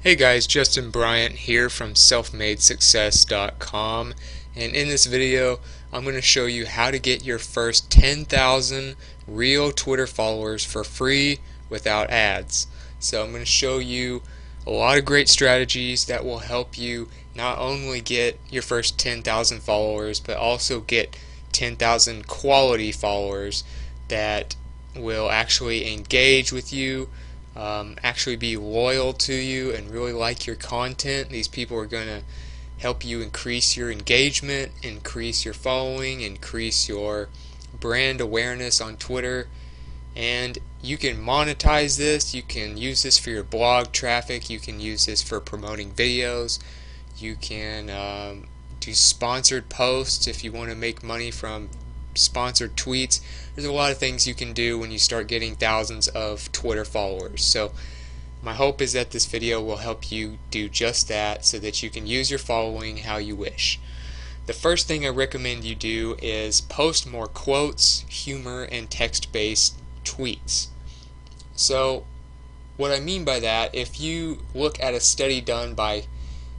Hey guys, Justin Bryant here from selfmadesuccess.com, and in this video I'm going to show you how to get your first 10,000 real Twitter followers for free without ads. So I'm going to show you a lot of great strategies that will help you not only get your first 10,000 followers but also get 10,000 quality followers that will actually engage with you, actually be loyal to you and really like your content. These people are going to help you increase your engagement, increase your following, increase your brand awareness on Twitter, and you can monetize this. You can use this for your blog traffic, you can use this for promoting videos, you can do sponsored posts if you want to make money from sponsored tweets. There's a lot of things you can do when you start getting thousands of Twitter followers. So my hope is that this video will help you do just that so that you can use your following how you wish. The first thing I recommend you do is post more quotes, humor, and text-based tweets. So what I mean by that, if you look at a study done by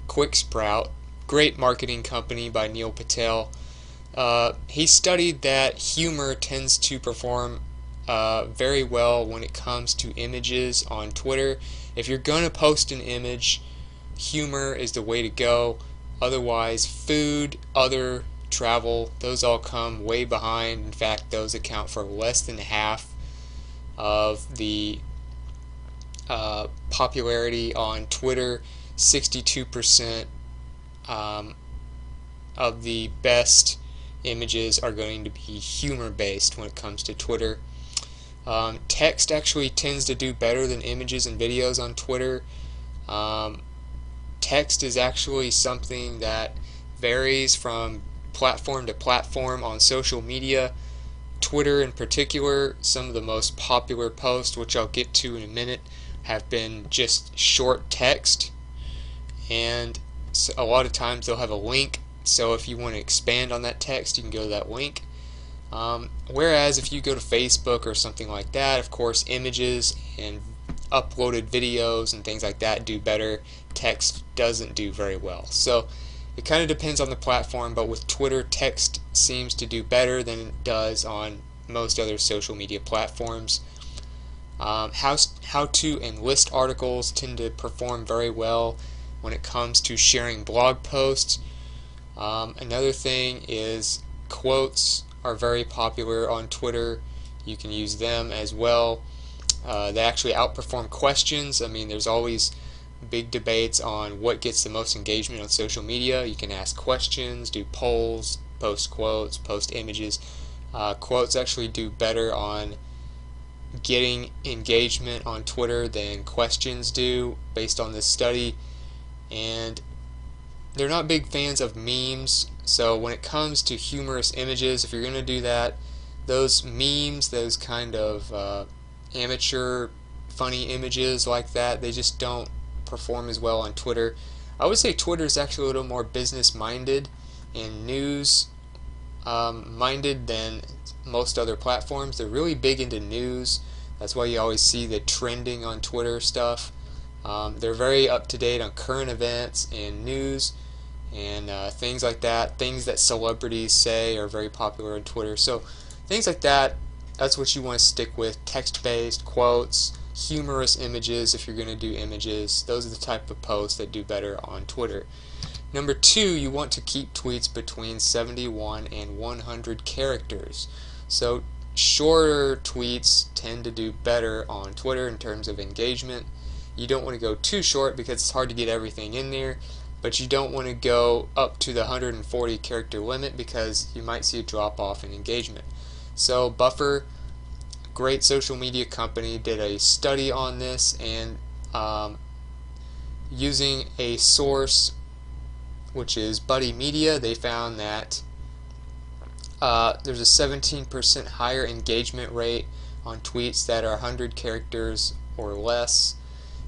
QuickSprout, great marketing company by Neil Patel, he studied that humor tends to perform very well when it comes to images on Twitter. If you're going to post an image, humor is the way to go. Otherwise, food, other travel, those all come way behind. In fact, those account for less than half of the popularity on Twitter. 62% of the best images are going to be humor based when it comes to Twitter. Text actually tends to do better than images and videos on Twitter. Text is actually something that varies from platform to platform on social media. Twitter in particular, some of the most popular posts, which I'll get to in a minute, have been just short text, and a lot of times they'll have a link. So if you want to expand on that text, you can go to that link. Whereas if you go to Facebook or something like that, of course, images and uploaded videos and things like that do better. Text doesn't do very well. So it kind of depends on the platform, but with Twitter, text seems to do better than it does on most other social media platforms. How to and list articles tend to perform very well when it comes to sharing blog posts. Another thing is quotes are very popular on Twitter. You can use them as well. They actually outperform questions. I mean, there's always big debates on what gets the most engagement on social media. You can ask questions, do polls, post quotes, post images. Quotes actually do better on getting engagement on Twitter than questions do, based on this study. And they're not big fans of memes, so when it comes to humorous images, if you're going to do that, those memes, those kind of amateur funny images like that, they just don't perform as well on Twitter. I would say Twitter is actually a little more business minded and news minded than most other platforms. They're really big into news. That's why you always see the trending on Twitter stuff. They're very up to date on current events and news and things like that. Things that celebrities say are very popular on Twitter. So things like that, that's what you want to stick with. Text-based, quotes, humorous images if you're going to do images. Those are the type of posts that do better on Twitter. Number 2, you want to keep tweets between 71 and 100 characters. So shorter tweets tend to do better on Twitter in terms of engagement. You don't want to go too short because it's hard to get everything in there, but you don't want to go up to the 140 character limit because you might see a drop off in engagement. So Buffer, great social media company, did a study on this, and using a source which is Buddy Media, they found that there's a 17% higher engagement rate on tweets that are 100 characters or less.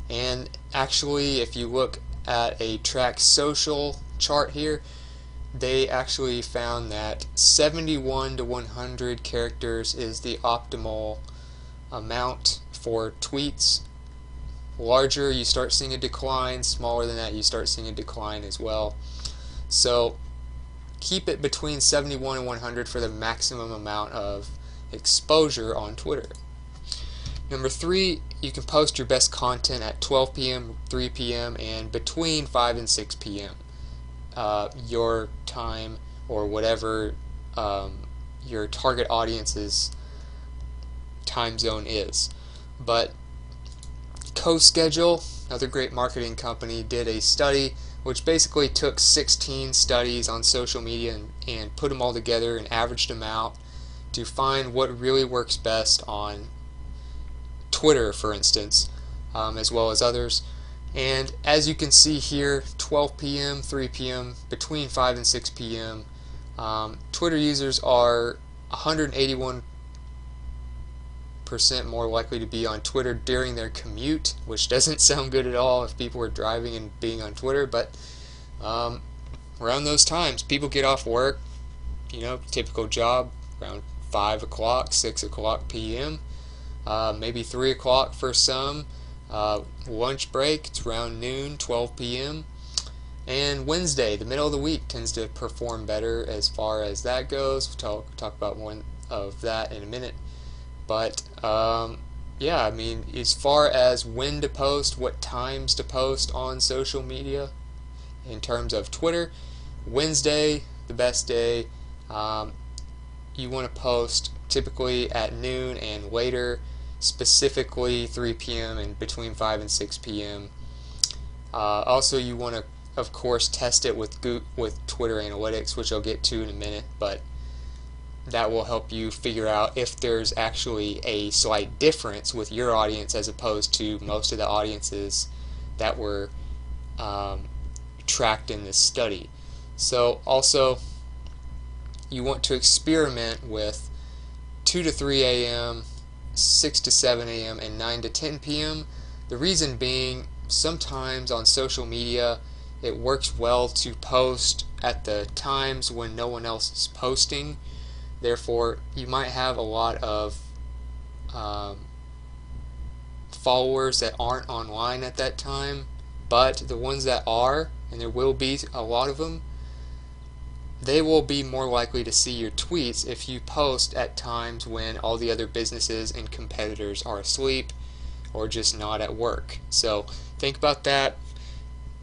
And actually, if you look at a Track Social chart here, they actually found that 71 to 100 characters is the optimal amount for tweets. larger, you start seeing a decline. Smaller than that, you start seeing a decline as well. So keep it between 71 and 100 for the maximum amount of exposure on Twitter. Number 3, you can post your best content at 12 p.m., 3 p.m., and between 5 and 6 p.m. Your time or whatever your target audience's time zone is. But CoSchedule, another great marketing company, did a study which basically took 16 studies on social media and put them all together and averaged them out to find what really works best on Twitter, for instance, as well as others. And as you can see here, 12 p.m., 3 p.m., between 5 and 6 p.m., Twitter users are 181% more likely to be on Twitter during their commute, which doesn't sound good at all if people were driving and being on Twitter, but around those times, people get off work, typical job, around 5 o'clock, 6 o'clock p.m., maybe 3 o'clock for some. Lunch break, it's around noon, 12 p.m. And Wednesday, the middle of the week, tends to perform better as far as that goes. We'll talk about one of that in a minute. But yeah, I mean, as far as when to post, what times to post on social media, in terms of Twitter, Wednesday, the best day. You want to post typically at noon and later, specifically 3 p.m. and between 5 and 6 p.m. Also, you want to, of course, test it with Twitter Analytics, which I'll get to in a minute, but that will help you figure out if there's actually a slight difference with your audience as opposed to most of the audiences that were tracked in this study. So also, you want to experiment with 2 to 3 a.m., 6 to 7 a.m., and 9 to 10 p.m. The reason being, sometimes on social media it works well to post at the times when no one else is posting. Therefore, you might have a lot of followers that aren't online at that time, but the ones that are, and there will be a lot of them, they will be more likely to see your tweets if you post at times when all the other businesses and competitors are asleep or just not at work. So think about that.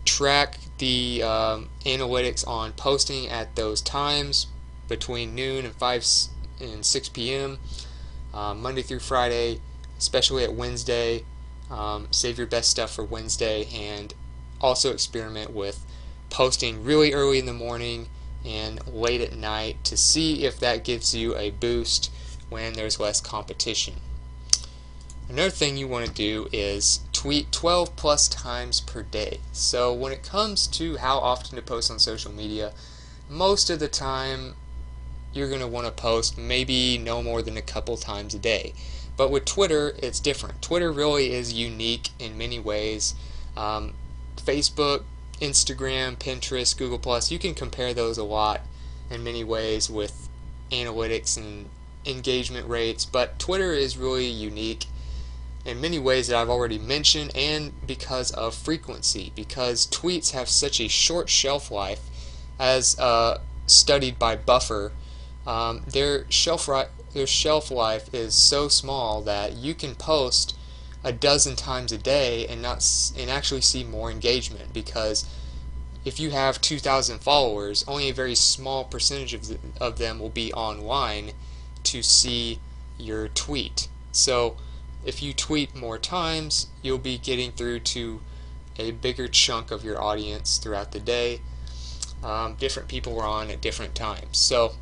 Track the analytics on posting at those times between noon and 5 and 6 p.m. Monday through Friday, especially at Wednesday. Save your best stuff for Wednesday, and also experiment with posting really early in the morning and late at night to see if that gives you a boost when there's less competition. Another thing you want to do is tweet 12 plus times per day. So when it comes to how often to post on social media, most of the time you're going to want to post maybe no more than a couple times a day. But with Twitter, it's different. Twitter really is unique in many ways. Facebook, Instagram, Pinterest, Google+, you can compare those a lot in many ways with analytics and engagement rates, but Twitter is really unique in many ways that I've already mentioned, and because of frequency, because tweets have such a short shelf life, as studied by Buffer. Their shelf life is so small that you can post a dozen times a day and actually see more engagement, because if you have 2,000 followers, only a very small percentage of them will be online to see your tweet. So if you tweet more times, you'll be getting through to a bigger chunk of your audience throughout the day. Different people are on at different times. So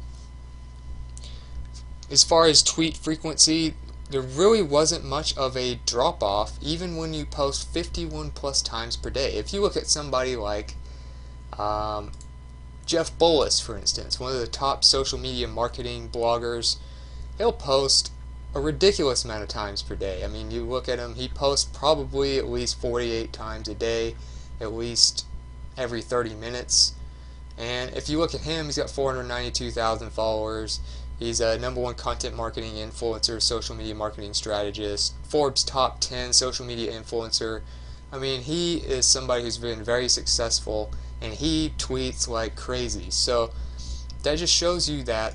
as far as tweet frequency, there really wasn't much of a drop off even when you post 51 plus times per day. If you look at somebody like Jeff Bullis, for instance, one of the top social media marketing bloggers, he'll post a ridiculous amount of times per day. I mean, you look at him, he posts probably at least 48 times a day, at least every 30 minutes. And if you look at him, he's got 492,000 followers. He's a #1 content marketing influencer, social media marketing strategist, Forbes top 10 social media influencer. I mean, he is somebody who's been very successful, and he tweets like crazy. So that just shows you that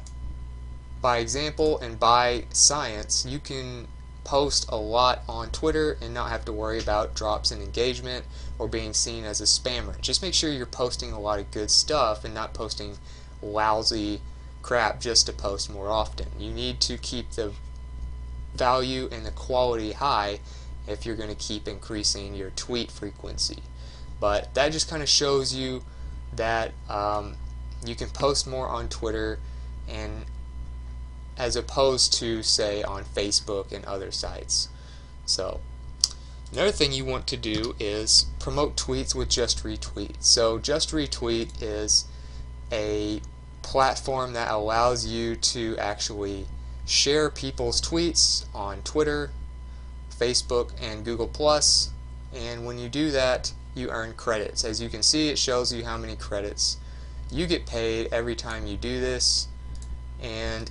by example and by science, you can post a lot on Twitter and not have to worry about drops in engagement or being seen as a spammer. Just make sure you're posting a lot of good stuff and not posting lousy crap just to post more often. You need to keep the value and the quality high if you're going to keep increasing your tweet frequency. But that just kind of shows you that you can post more on Twitter and as opposed to, say, on Facebook and other sites. So another thing you want to do is promote tweets with JustRetweet. So JustRetweet is a platform that allows you to actually share people's tweets on Twitter, Facebook, and Google+. And when you do that, you earn credits. As you can see, it shows you how many credits you get paid every time you do this, and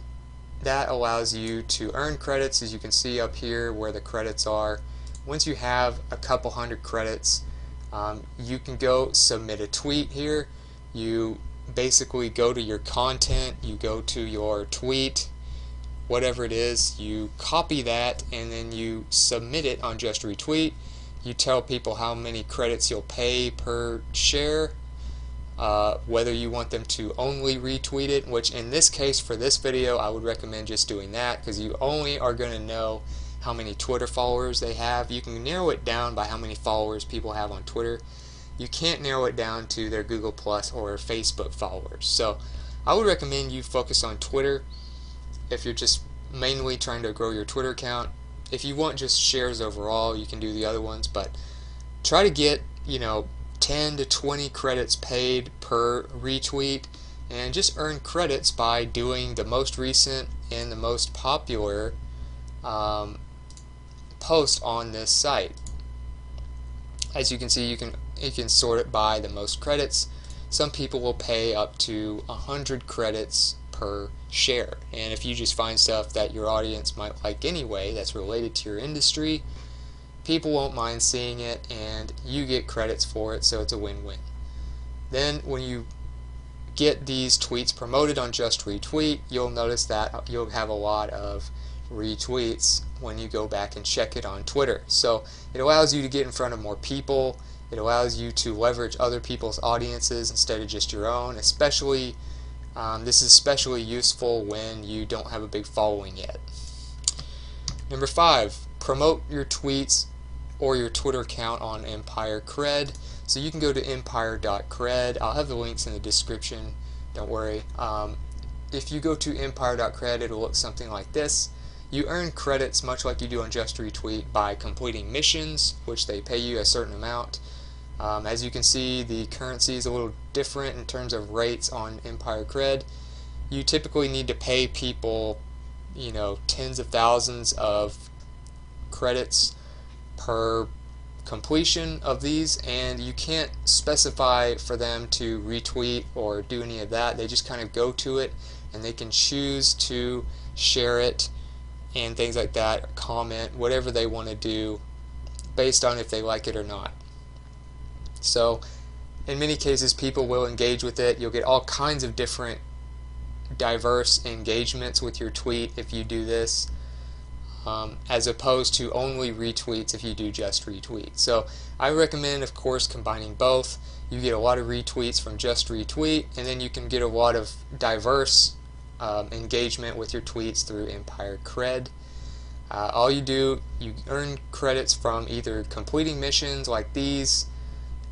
that allows you to earn credits, as you can see up here where the credits are. Once you have a couple hundred credits, you can go submit a tweet here. You basically go to your content, you go to your tweet, whatever it is, you copy that and then you submit it on JustRetweet. You tell people how many credits you'll pay per share, whether you want them to only retweet it, which in this case for this video I would recommend just doing that, because you only are going to know how many Twitter followers they have. You can narrow it down by how many followers people have on Twitter. You can't narrow it down to their Google Plus or Facebook followers. So I would recommend you focus on Twitter if you're just mainly trying to grow your Twitter account. If you want just shares overall, you can do the other ones, but try to get 10 to 20 credits paid per retweet, and just earn credits by doing the most recent and the most popular post on this site. As you can see, you can sort it by the most credits. Some people will pay up to 100 credits per share, and if you just find stuff that your audience might like anyway that's related to your industry, people won't mind seeing it and you get credits for it, so it's a win-win. Then when you get these tweets promoted on JustRetweet, you'll notice that you'll have a lot of retweets when you go back and check it on Twitter. So it allows you to get in front of more people. It allows you to leverage other people's audiences instead of just your own. Especially, this is especially useful when you don't have a big following yet. Number 5, promote your tweets or your Twitter account on Empire.Kred. So you can go to Empire.Kred. I'll have the links in the description, don't worry. If you go to Empire.Kred, it'll look something like this. You earn credits much like you do on JustRetweet by completing missions, which they pay you a certain amount. As you can see, the currency is a little different in terms of rates on Empire.Kred. You typically need to pay people, tens of thousands of credits per completion of these, and you can't specify for them to retweet or do any of that. They just kind of go to it and they can choose to share it and things like that, comment, whatever they want to do based on if they like it or not. So in many cases people will engage with it. You'll get all kinds of different diverse engagements with your tweet if you do this, as opposed to only retweets if you do JustRetweet. So I recommend, of course, combining both. You get a lot of retweets from JustRetweet, and then you can get a lot of diverse engagement with your tweets through Empire.Kred. All you do, you earn credits from either completing missions like these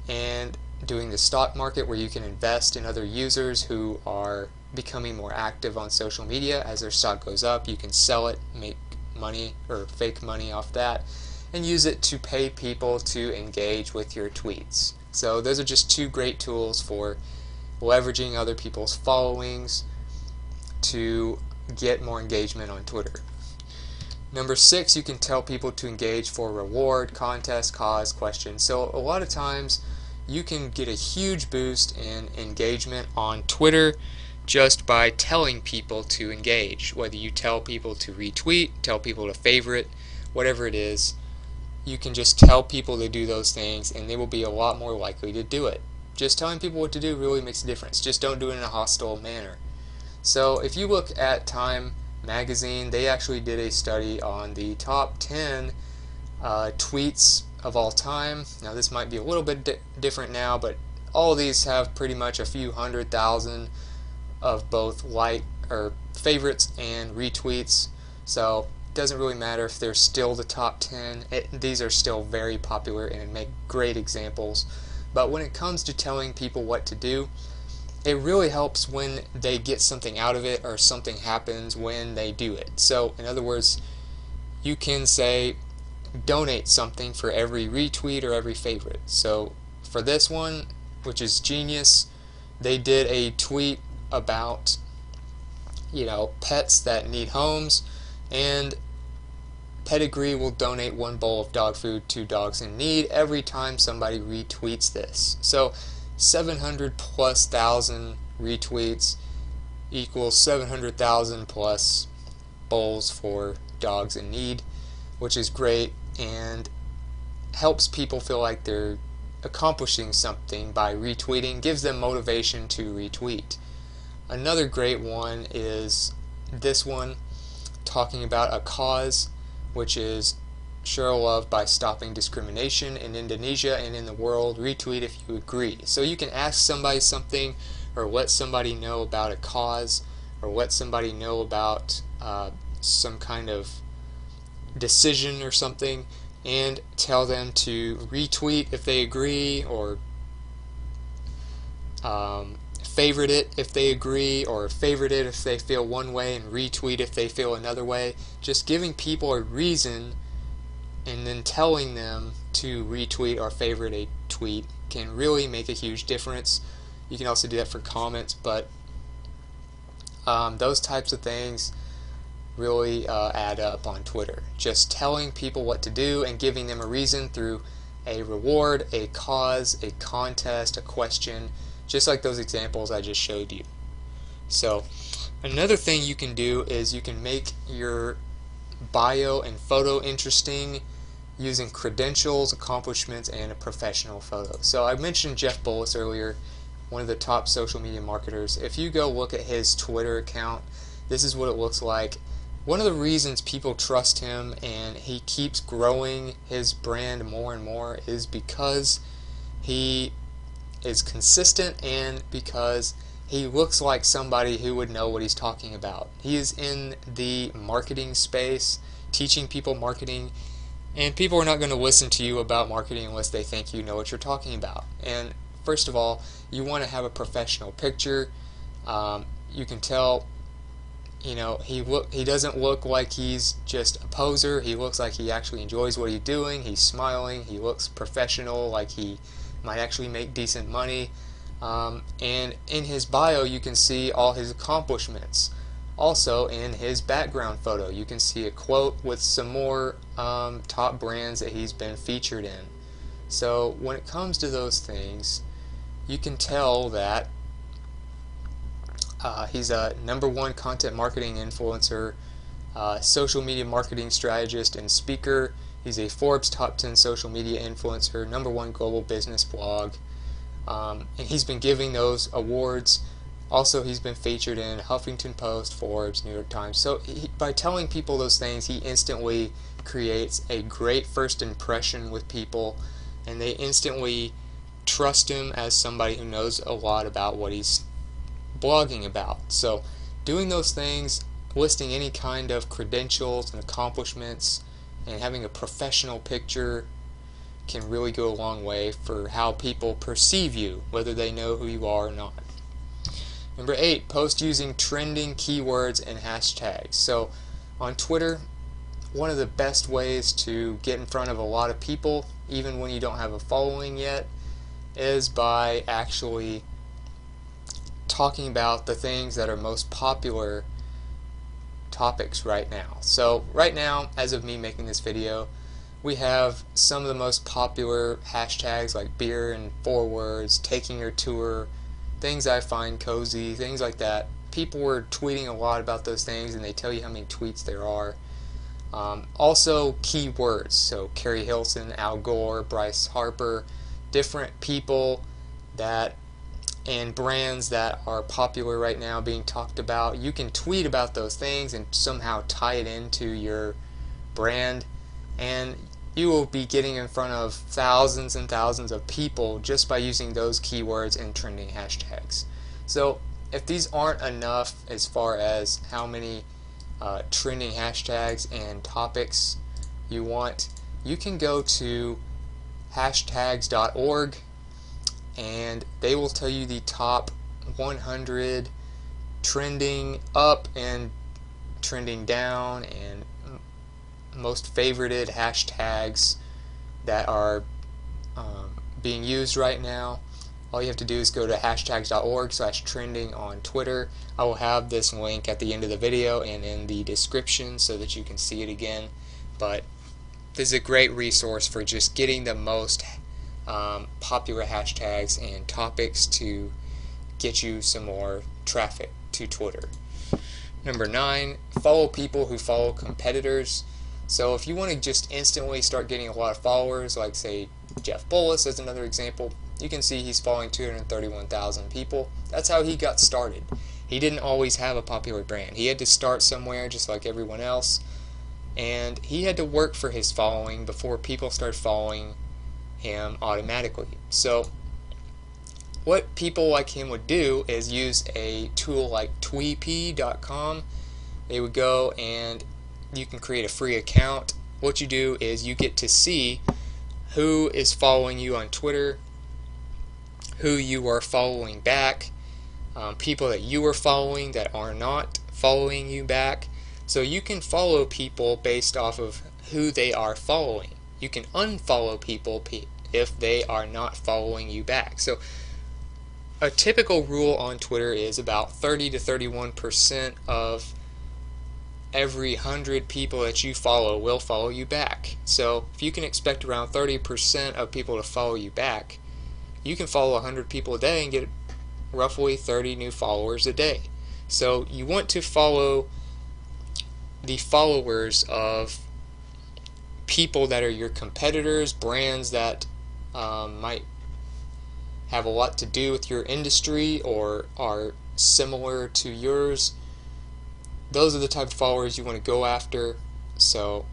and doing the stock market, where you can invest in other users who are becoming more active on social media. As their stock goes up, you can sell it, make money or fake money off that, and use it to pay people to engage with your tweets. So those are just 2 great tools for leveraging other people's followings to get more engagement on Twitter. Number 6, you can tell people to engage for reward, contest, cause, question. So a lot of times you can get a huge boost in engagement on Twitter just by telling people to engage. Whether you tell people to retweet, tell people to favorite, whatever it is, you can just tell people to do those things and they will be a lot more likely to do it. Just telling people what to do really makes a difference. Just don't do it in a hostile manner. So if you look at Time magazine, they actually did a study on the top 10 tweets of all time. Now this might be a little bit different now, but all of these have pretty much a few 100,000 of both like or favorites and retweets. So it doesn't really matter if they're still the top 10. These are still very popular and make great examples. But when it comes to telling people what to do, it really helps when they get something out of it or something happens when they do it. So in other words, you can say donate something for every retweet or every favorite. So for this one, which is genius, they did a tweet about pets that need homes, and Pedigree will donate 1 bowl of dog food to dogs in need every time somebody retweets this. So 700 plus thousand retweets equals 700,000 plus bowls for dogs in need, which is great and helps people feel like they're accomplishing something by retweeting, gives them motivation to retweet. Another great one is this one, talking about a cause, which is share love by stopping discrimination in Indonesia and in the world. Retweet if you agree. So you can ask somebody something or let somebody know about a cause or let somebody know about some kind of decision or something, and tell them to retweet if they agree, or favorite it if they agree, or favorite it if they feel one way and retweet if they feel another way. Just giving people a reason and then telling them to retweet or favorite a tweet can really make a huge difference. You can also do that for comments, but those types of things really add up on Twitter. Just telling people what to do and giving them a reason through a reward, a cause, a contest, a question, just like those examples I just showed you. So another thing you can do is you can make your bio and photo interesting using credentials, accomplishments, and a professional photo. So I mentioned Jeff Bullis earlier, one of the top social media marketers. If you go look at his Twitter account, this is what it looks like. One of the reasons people trust him and he keeps growing his brand more and more is because he is consistent and because he looks like somebody who would know what he's talking about. He is in the marketing space, teaching people marketing, and people are not going to listen to you about marketing unless they think you know what you're talking about. And first of all, you want to have a professional picture. You can tell, he doesn't look like he's just a poser. He looks like he actually enjoys what he's doing. He's smiling. He looks professional, like he might actually make decent money. And in his bio, you can see all his accomplishments. Also, in his background photo, you can see a quote with some more top brands that he's been featured in. So when it comes to those things, you can tell that he's a #1 content marketing influencer, social media marketing strategist and speaker. He's a Forbes top 10 social media influencer, #1 global business blog, and he's been giving those awards. Also, he's been featured in Huffington Post, Forbes, New York Times. So by telling people those things, he instantly creates a great first impression with people, and they instantly trust him as somebody who knows a lot about what he's blogging about. So doing those things, listing any kind of credentials and accomplishments, and having a professional picture can really go a long way for how people perceive you, whether they know who you are or not. Number 8, post using trending keywords and hashtags. So on Twitter, one of the best ways to get in front of a lot of people, even when you don't have a following yet, is by actually talking about the things that are most popular topics right now. So right now, as of me making this video, we have some of the most popular hashtags like beer and 4 words, taking your tour, things I find cozy, things like that. people were tweeting a lot about those things, and they tell you how many tweets there are. Also keywords, so Carrie Hilson, Al Gore, Bryce Harper, different people that and brands that are popular right now being talked about. You can tweet about those things and somehow tie it into your brand, and you will be getting in front of thousands and thousands of people just by using those keywords and trending hashtags. So if these aren't enough as far as how many trending hashtags and topics you want, you can go to hashtags.org, and they will tell you the top 100 trending up and trending down and most favorited hashtags that are being used right now. All you have to do is go to hashtags.org/trending on Twitter. I will have this link at the end of the video and in the description so that you can see it again. But this is a great resource for just getting the most popular hashtags and topics to get you some more traffic to Twitter. Number 9, follow people who follow competitors. So if you want to just instantly start getting a lot of followers, like say Jeff Bullis as another example, you can see he's following 231,000 people. That's how he got started. He didn't always have a popular brand. He had to start somewhere just like everyone else, and he had to work for his following before people started following him automatically. So what people like him would do is use a tool like tweep.com. They would go and you can create a free account. What you do is you get to see who is following you on Twitter, who you are following back, people that you are following that are not following you back. So you can follow people based off of who they are following. You can unfollow people if they are not following you back. So a typical rule on Twitter is about 30 to 31% of every 100 people that you follow will follow you back. So if you can expect around 30% of people to follow you back, you can follow 100 people a day and get roughly 30 new followers a day. So you want to follow the followers of people that are your competitors, brands that might have a lot to do with your industry or are similar to yours. Those are the type of followers you want to go after. So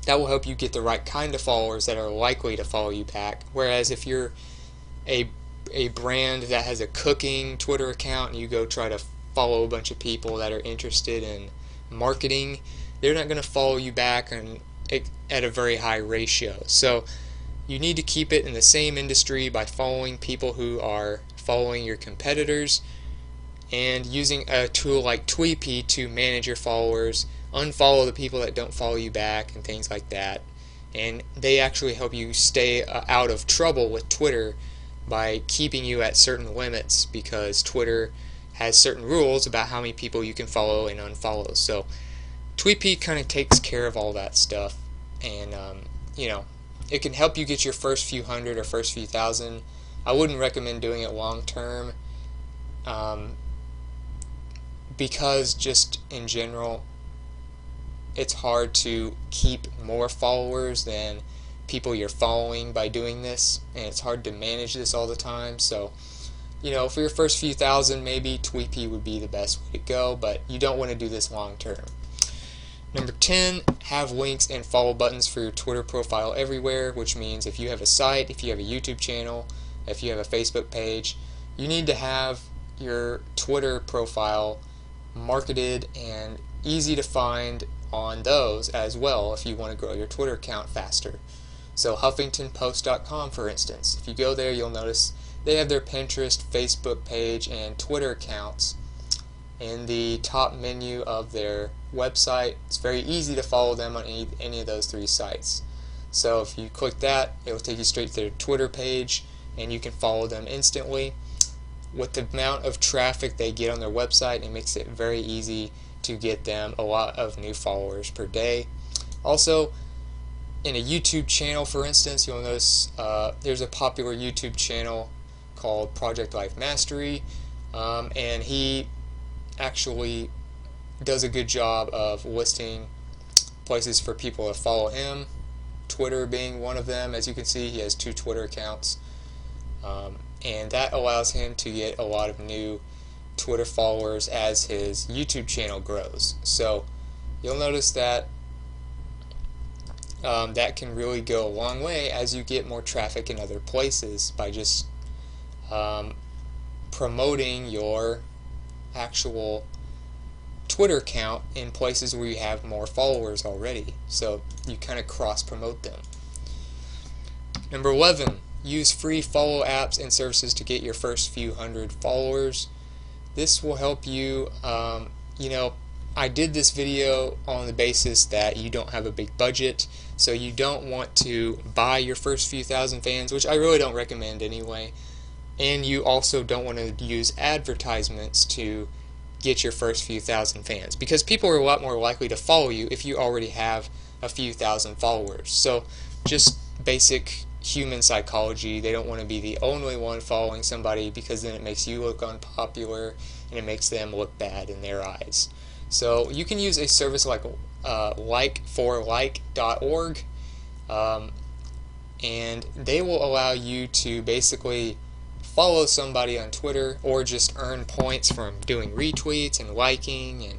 that will help you get the right kind of followers that are likely to follow you back. Whereas if you're a brand that has a cooking Twitter account and you go try to follow a bunch of people that are interested in marketing, they're not going to follow you back at a very high ratio. So you need to keep it in the same industry by following people who are following your competitors and using a tool like Tweepy to manage your followers, unfollow the people that don't follow you back and things like that. And they actually help you stay out of trouble with Twitter by keeping you at certain limits, because Twitter has certain rules about how many people you can follow and unfollow. So Tweepy kind of takes care of all that stuff, and it can help you get your first few hundred or first few thousand. I wouldn't recommend doing it long term, because just in general it's hard to keep more followers than people you're following by doing this, and it's hard to manage this all the time. So for your first few thousand, maybe Tweepy would be the best way to go, but you don't want to do this long term. Number 10, have links and follow buttons for your Twitter profile everywhere, which means if you have a site, if you have a YouTube channel, if you have a Facebook page, you need to have your Twitter profile marketed and easy to find on those as well if you want to grow your Twitter account faster. So HuffingtonPost.com, for instance, if you go there, you'll notice they have their Pinterest, Facebook page, and Twitter accounts in the top menu of their website. It's very easy to follow them on any of those three sites. So if you click that, it will take you straight to their Twitter page, and you can follow them instantly. With the amount of traffic they get on their website, it makes it very easy to get them a lot of new followers per day. Also, in a YouTube channel, for instance, you'll notice there's a popular YouTube channel called Project Life Mastery, and he actually does a good job of listing places for people to follow him, Twitter being one of them. As you can see, he has 2 Twitter accounts, and that allows him to get a lot of new Twitter followers as his YouTube channel grows. So you'll notice that that can really go a long way as you get more traffic in other places by just promoting your actual Twitter account in places where you have more followers already. So you kind of cross promote them. Number 11, use free follow apps and services to get your first few hundred followers. This will help you. I did this video on the basis that you don't have a big budget, so you don't want to buy your first few thousand fans, which I really don't recommend anyway. And you also don't want to use advertisements to get your first few thousand fans, because people are a lot more likely to follow you if you already have a few thousand followers. So just basic human psychology, they don't want to be the only one following somebody, because then it makes you look unpopular and it makes them look bad in their eyes. So you can use a service like like.org, and they will allow you to basically follow somebody on Twitter or just earn points from doing retweets and liking and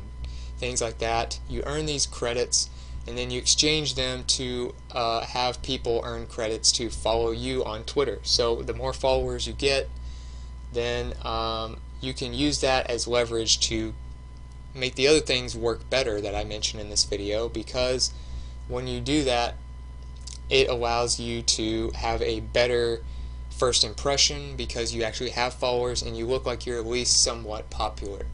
things like that. You earn these credits, and then you exchange them to have people earn credits to follow you on Twitter. So the more followers you get, then you can use that as leverage to make the other things work better that I mentioned in this video, because when you do that, it allows you to have a better first impression because you actually have followers and you look like you're at least somewhat popular.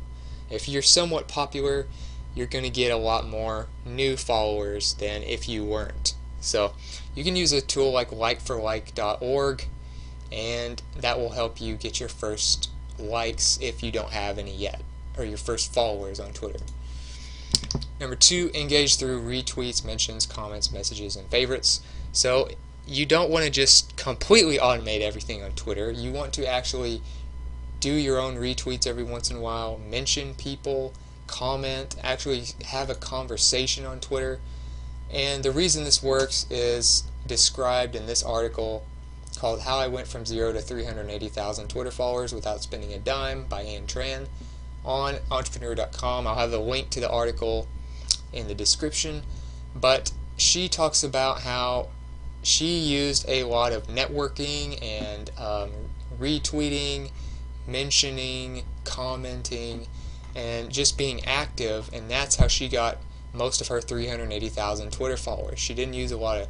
If you're somewhat popular, you're going to get a lot more new followers than if you weren't. So you can use a tool like like.org, and that will help you get your first likes if you don't have any yet, or your first followers on Twitter. Number 2, engage through retweets, mentions, comments, messages, and favorites. So you don't want to just completely automate everything on Twitter. You want to actually do your own retweets every once in a while, mention people, comment, actually have a conversation on Twitter. And the reason this works is described in this article called How I Went from 0 to 380,000 Twitter Followers Without Spending a Dime by Ann Tran on Entrepreneur.com. I'll have the link to the article in the description. But she talks about how she used a lot of networking and retweeting, mentioning, commenting, and just being active, and that's how she got most of her 380,000 Twitter followers. She didn't use a lot of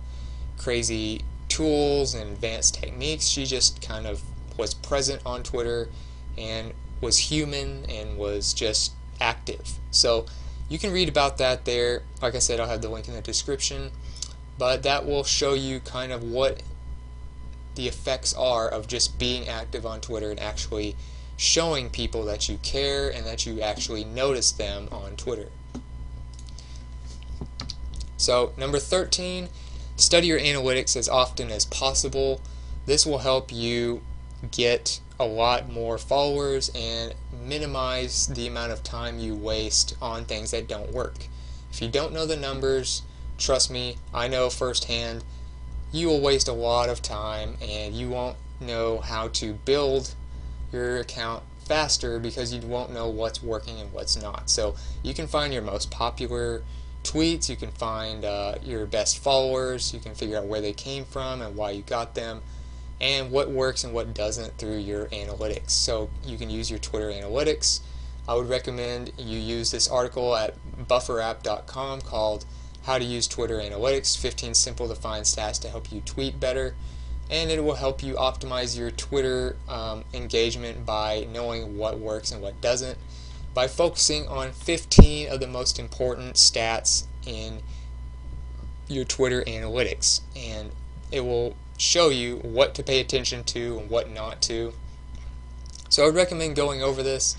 crazy tools and advanced techniques. She just kind of was present on Twitter and was human and was just active. So you can read about that there. Like I said, I'll have the link in the description. But that will show you kind of what the effects are of just being active on Twitter and actually showing people that you care and that you actually notice them on Twitter. So number 13, study your analytics as often as possible. This will help you get a lot more followers and minimize the amount of time you waste on things that don't work. If you don't know the numbers, trust me, I know firsthand, you will waste a lot of time and you won't know how to build your account faster because you won't know what's working and what's not. So you can find your most popular tweets, you can find your best followers, you can figure out where they came from and why you got them, and what works and what doesn't through your analytics. So you can use your Twitter analytics. I would recommend you use this article at bufferapp.com called How to Use Twitter Analytics, 15 Simple to Find Stats to Help You Tweet Better. And it will help you optimize your Twitter engagement by knowing what works and what doesn't, by focusing on 15 of the most important stats in your Twitter analytics. And it will show you what to pay attention to and what not to. So I would recommend going over this,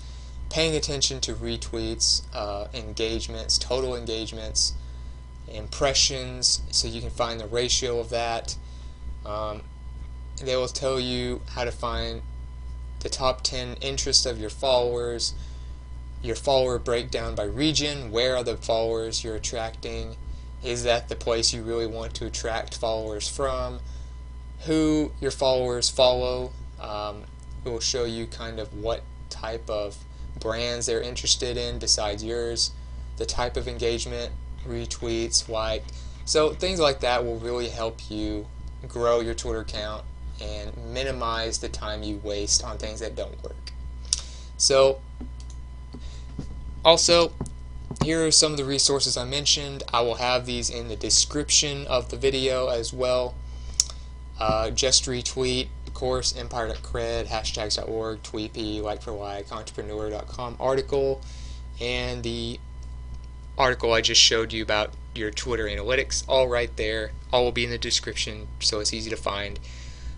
paying attention to retweets, engagements, total engagements, impressions, so you can find the ratio of that. They will tell you how to find the top 10 interests of your followers, your follower breakdown by region. Where are the followers you're attracting? Is that the place you really want to attract followers from? Who your followers follow. It will show you kind of what type of brands they're interested in besides yours, the type of engagement, retweets, like. So things like that will really help you grow your Twitter account and minimize the time you waste on things that don't work. So also, here are some of the resources I mentioned. I will have these in the description of the video as well. JustRetweet, of course, Empire.Kred, hashtags.org, Tweepy, like for like, entrepreneur.com article, and the article I just showed you about your Twitter analytics, all right there. All will be in the description, so it's easy to find.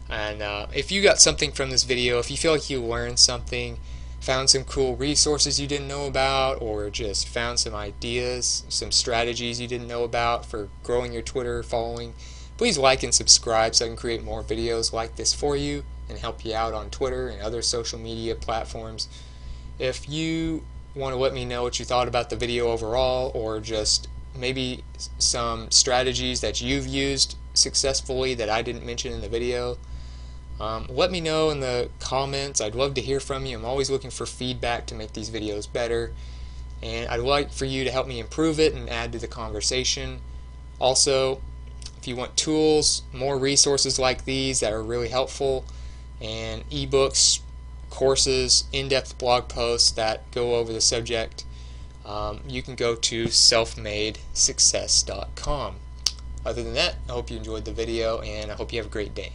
And if you got something from this video, if you feel like you learned something, found some cool resources you didn't know about, or just found some ideas, some strategies you didn't know about for growing your Twitter following, please like and subscribe so I can create more videos like this for you and help you out on Twitter and other social media platforms. If you want to let me know what you thought about the video overall, or just maybe some strategies that you've used successfully that I didn't mention in the video, let me know in the comments. I'd love to hear from you. I'm always looking for feedback to make these videos better, and I'd like for you to help me improve it and add to the conversation. Also, if you want tools, more resources like these that are really helpful, and ebooks, courses, in-depth blog posts that go over the subject, you can go to selfmadesuccess.com. Other than that, I hope you enjoyed the video, and I hope you have a great day.